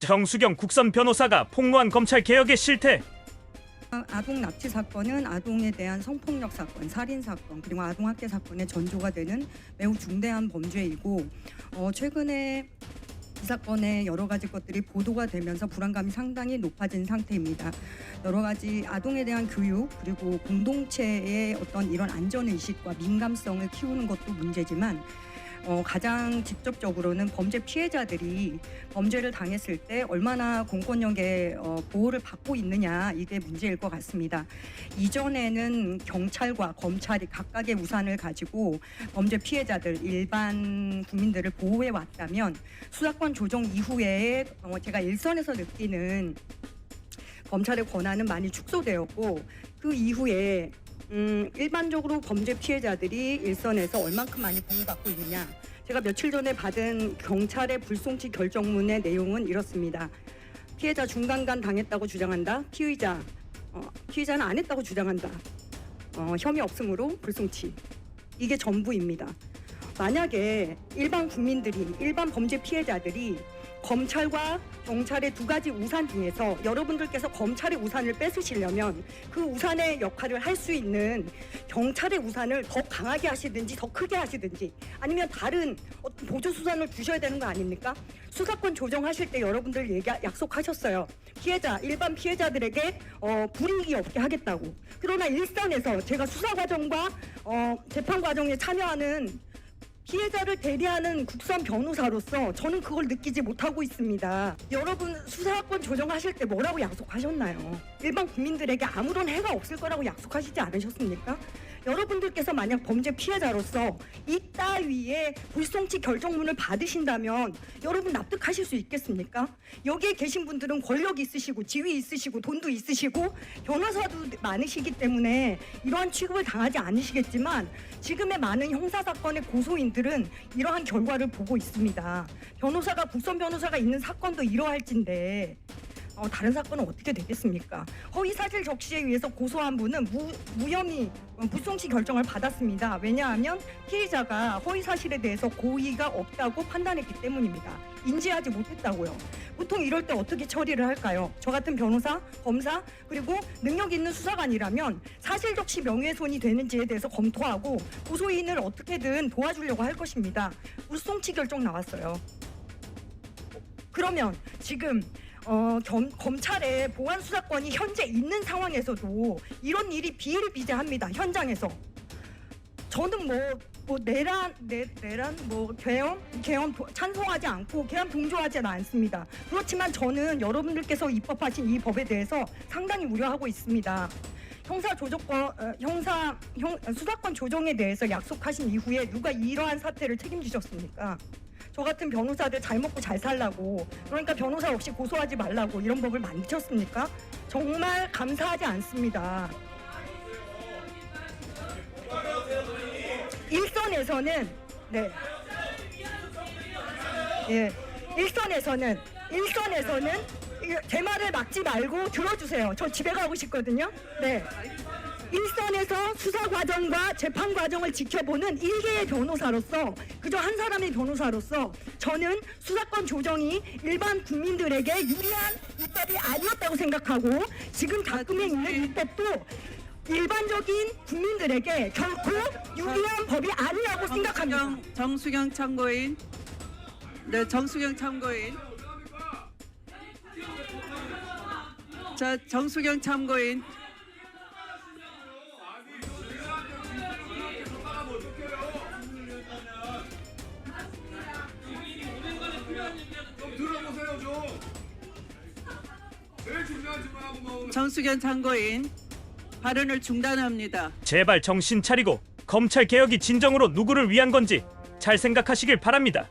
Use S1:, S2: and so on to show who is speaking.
S1: 정수경 국선 변호사가 폭로한 검찰 개혁의 실태.
S2: 아동 납치 사건은 아동에 대한 성폭력 사건, 살인 사건, 그리고 아동 학대 사건의 전조가 되는 매우 중대한 범죄이고 최근에 이 사건의 여러 가지 것들이 보도가 되면서 불안감이 상당히 높아진 상태입니다. 여러 가지 아동에 대한 교육 그리고 공동체의 어떤 이런 안전의식과 민감성을 키우는 것도 문제지만 가장 직접적으로는 범죄 피해자들이 범죄를 당했을 때 얼마나 공권력의 보호를 받고 있느냐, 이게 문제일 것 같습니다. 이전에는 경찰과 검찰이 각각의 우산을 가지고 범죄 피해자들, 일반 국민들을 보호해 왔다면 수사권 조정 이후에 제가 일선에서 느끼는 검찰의 권한은 많이 축소되었고, 그 이후에 일반적으로 범죄 피해자들이 일선에서 얼만큼 많이 보호받고 있느냐. 제가 며칠 전에 받은 경찰의 불송치 결정문의 내용은 이렇습니다. 피해자 중간간 당했다고 주장한다. 피의자는 안 했다고 주장한다. 혐의 없음으로 불송치. 이게 전부입니다. 만약에 일반 국민들이, 일반 범죄 피해자들이 검찰과 경찰의 두 가지 우산 중에서 여러분들께서 검찰의 우산을 뺏으시려면 그 우산의 역할을 할 수 있는 경찰의 우산을 더 강하게 하시든지 더 크게 하시든지 아니면 다른 어떤 보조 수단을 주셔야 되는 거 아닙니까? 수사권 조정하실 때 여러분들 약속하셨어요. 일반 피해자들에게 불이익이 없게 하겠다고. 그러나 일선에서 제가 수사 과정과 재판 과정에 참여하는 피해자를 대리하는 국선 변호사로서 저는 그걸 느끼지 못하고 있습니다. 여러분 수사권 조정하실 때 뭐라고 약속하셨나요? 일반 국민들에게 아무런 해가 없을 거라고 약속하시지 않으셨습니까? 여러분들께서 만약 범죄 피해자로서 이따위의 불송치 결정문을 받으신다면 여러분 납득하실 수 있겠습니까? 여기에 계신 분들은 권력이 있으시고 지위 있으시고 돈도 있으시고 변호사도 많으시기 때문에 이러한 취급을 당하지 않으시겠지만 지금의 많은 형사사건의 고소인들은 이러한 결과를 보고 있습니다. 국선 변호사가 있는 사건도 이러할진데 다른 사건은 어떻게 되겠습니까? 허위사실 적시에 의해서 고소한 분은 무혐의 불송치 결정을 받았습니다. 왜냐하면 피해자가 허위사실에 대해서 고의가 없다고 판단했기 때문입니다. 인지하지 못했다고요. 보통 이럴 때 어떻게 처리를 할까요? 저 같은 변호사, 검사, 그리고 능력 있는 수사관이라면 사실 적시 명예훼손이 되는지에 대해서 검토하고 고소인을 어떻게든 도와주려고 할 것입니다. 불송치 결정 나왔어요. 그러면 지금 검찰의 보안 수사권이 현재 있는 상황에서도 이런 일이 비일비재합니다. 현장에서. 저는 계엄 찬성하지 않고 계엄 동조하지는 않습니다. 그렇지만 저는 여러분들께서 입법하신 이 법에 대해서 상당히 우려하고 있습니다. 수사권 조정에 대해서 약속하신 이후에 누가 이러한 사태를 책임지셨습니까? 저 같은 변호사들 잘 먹고 잘 살라고, 그러니까 변호사 없이 고소하지 말라고 이런 법을 만드셨습니까? 정말 감사하지 않습니다. 일선에서는 제 말을 막지 말고 들어주세요. 저 집에 가고 싶거든요. 네. 일선에서 수사 과정과 재판 과정을 지켜보는 일개의 변호사로서, 그저 한 사람의 변호사로서 저는 수사권 조정이 일반 국민들에게 유리한 입법이 아니었다고 생각하고 지금 작동해 있는 입법도 일반적인 국민들에게 결코 유리한 법이 아니라고 생각합니다.
S3: 정수경 참고인. 네, 정수경 참고인. 자, 정수경 참고인.
S4: 들어보세요 좀. 제일 중요한 질문 하고
S3: 정수경 참고인 발언을 중단합니다.
S1: 제발 정신 차리고 검찰 개혁이 진정으로 누구를 위한 건지 잘 생각하시길 바랍니다.